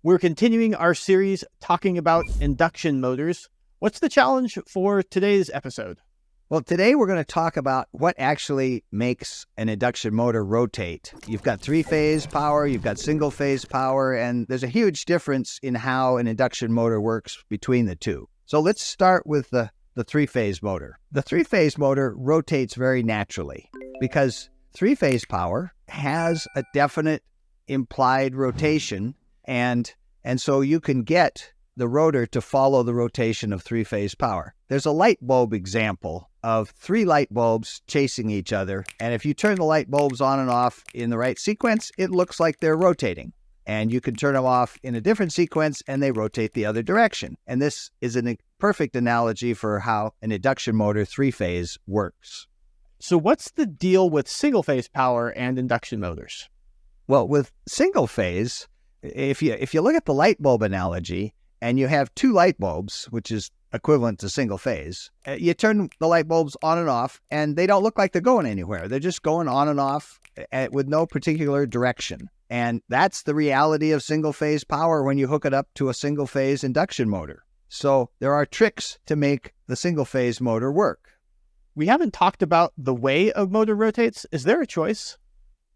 We're continuing our series talking about induction motors. What's the challenge for today's episode? Well, today we're going to talk about what actually makes an induction motor rotate. You've got three-phase power, you've got single-phase power, and there's a huge difference in how an induction motor works between the two. So let's start with the three-phase motor. The three-phase motor rotates very naturally because three-phase power has a definite implied rotation, and so you can get the rotor to follow the rotation of three-phase power. There's a light bulb example of three light bulbs chasing each other, and if you turn the light bulbs on and off in the right sequence, it looks like they're rotating. And you can turn them off in a different sequence and they rotate the other direction. And this is a perfect analogy for how an induction motor three-phase works. So what's the deal with single-phase power and induction motors? Well, with single-phase, if you look at the light bulb analogy and you have two light bulbs, which is equivalent to single phase, you turn the light bulbs on and off and they don't look like they're going anywhere. They're just going on and off with no particular direction. And that's the reality of single phase power when you hook it up to a single phase induction motor. So there are tricks to make the single phase motor work. We haven't talked about the way a motor rotates. Is there a choice?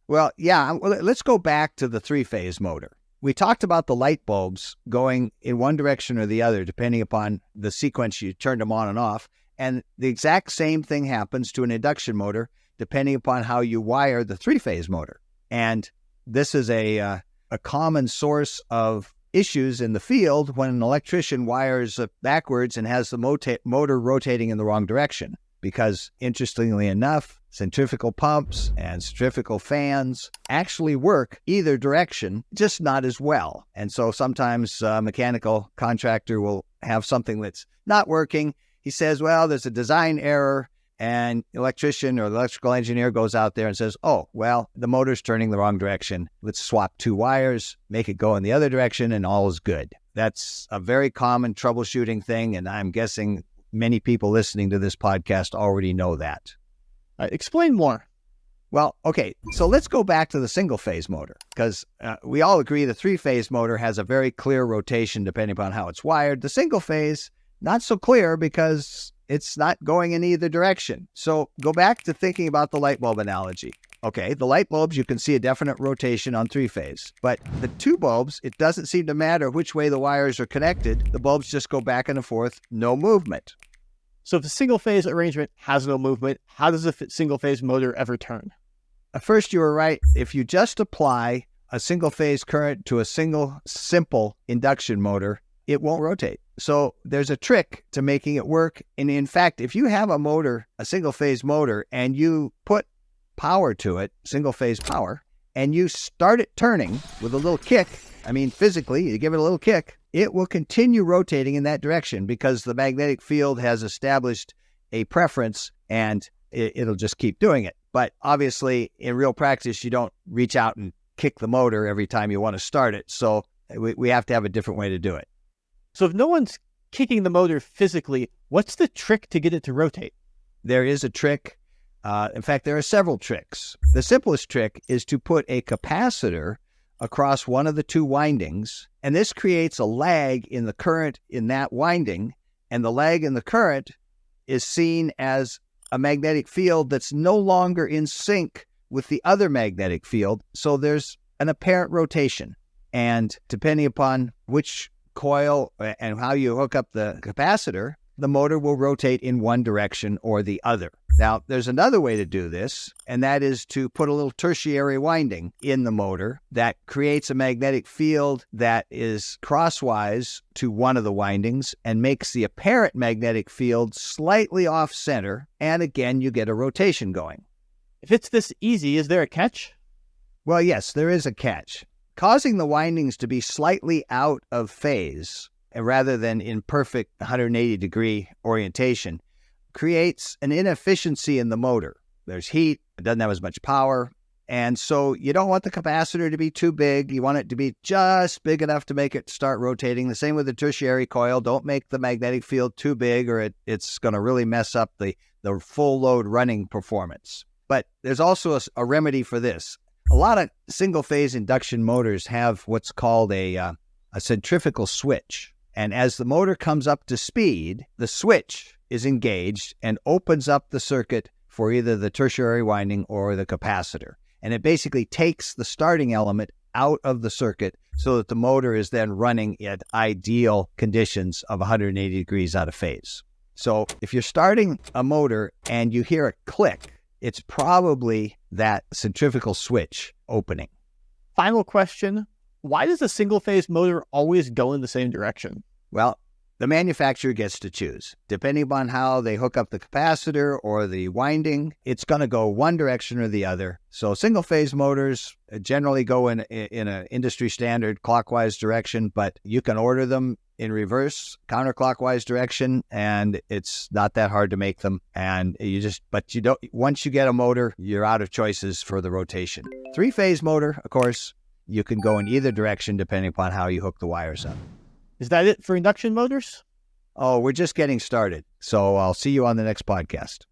Well, yeah, let's go back to the three-phase motor. We talked about the light bulbs going in one direction or the other, depending upon the sequence you turned them on and off. And the exact same thing happens to an induction motor, depending upon how you wire the three-phase motor. And this is a common source of issues in the field when an electrician wires backwards and has the motor rotating in the wrong direction. Because interestingly enough, centrifugal pumps and centrifugal fans actually work either direction, just not as well. And so sometimes a mechanical contractor will have something that's not working. He says, well, there's a design error, and the electrician or the electrical engineer goes out there and says, oh, well, the motor's turning the wrong direction. Let's swap two wires, make it go in the other direction, and all is good. That's a very common troubleshooting thing, and I'm guessing many people listening to this podcast already know that. Explain more. Well, okay, so let's go back to the single-phase motor, because we all agree the three-phase motor has a very clear rotation depending upon how it's wired. The single-phase, not so clear because it's not going in either direction. So go back to thinking about the light bulb analogy. Okay, the light bulbs, you can see a definite rotation on three-phase. But the two bulbs, it doesn't seem to matter which way the wires are connected. The bulbs just go back and forth, no movement. So if the single-phase arrangement has no movement, how does a single-phase motor ever turn? First, you were right. If you just apply a single-phase current to a simple induction motor, it won't rotate. So there's a trick to making it work. And in fact, if you have a motor, a single-phase motor, and you put power to it, single-phase power, and you start it turning with a little kick, I mean, physically, you give it a little kick, it will continue rotating in that direction because the magnetic field has established a preference and it'll just keep doing it. But obviously, in real practice, you don't reach out and kick the motor every time you want to start it. So we have to have a different way to do it. So if no one's kicking the motor physically, what's the trick to get it to rotate? There is a trick. In fact, there are several tricks. The simplest trick is to put a capacitor across one of the two windings, and this creates a lag in the current in that winding, and the lag in the current is seen as a magnetic field that's no longer in sync with the other magnetic field, so there's an apparent rotation. And depending upon which coil and how you hook up the capacitor, the motor will rotate in one direction or the other. Now, there's another way to do this, and that is to put a little tertiary winding in the motor that creates a magnetic field that is crosswise to one of the windings and makes the apparent magnetic field slightly off-center, and again, you get a rotation going. If it's this easy, is there a catch? Well, yes, there is a catch. Causing the windings to be slightly out of phase, rather than in perfect 180-degree orientation, creates an inefficiency in the motor. There's heat, it doesn't have as much power, and so you don't want the capacitor to be too big. You want it to be just big enough to make it start rotating. The same with the tertiary coil. Don't make the magnetic field too big or it's going to really mess up the full load running performance. But there's also a remedy for this. A lot of single-phase induction motors have what's called a a centrifugal switch. And as the motor comes up to speed, the switch is engaged and opens up the circuit for either the tertiary winding or the capacitor. And it basically takes the starting element out of the circuit so that the motor is then running at ideal conditions of 180 degrees out of phase. So if you're starting a motor and you hear a click, it's probably that centrifugal switch opening. Final question. Why does a single-phase motor always go in the same direction? Well, the manufacturer gets to choose. Depending upon how they hook up the capacitor or the winding, it's going to go one direction or the other. So single-phase motors generally go in an industry standard clockwise direction, but you can order them in reverse, counterclockwise direction, and it's not that hard to make them. And once you get a motor, you're out of choices for the rotation. Three-phase motor, of course, you can go in either direction depending upon how you hook the wires up. Is that it for induction motors? Oh, we're just getting started. So I'll see you on the next podcast.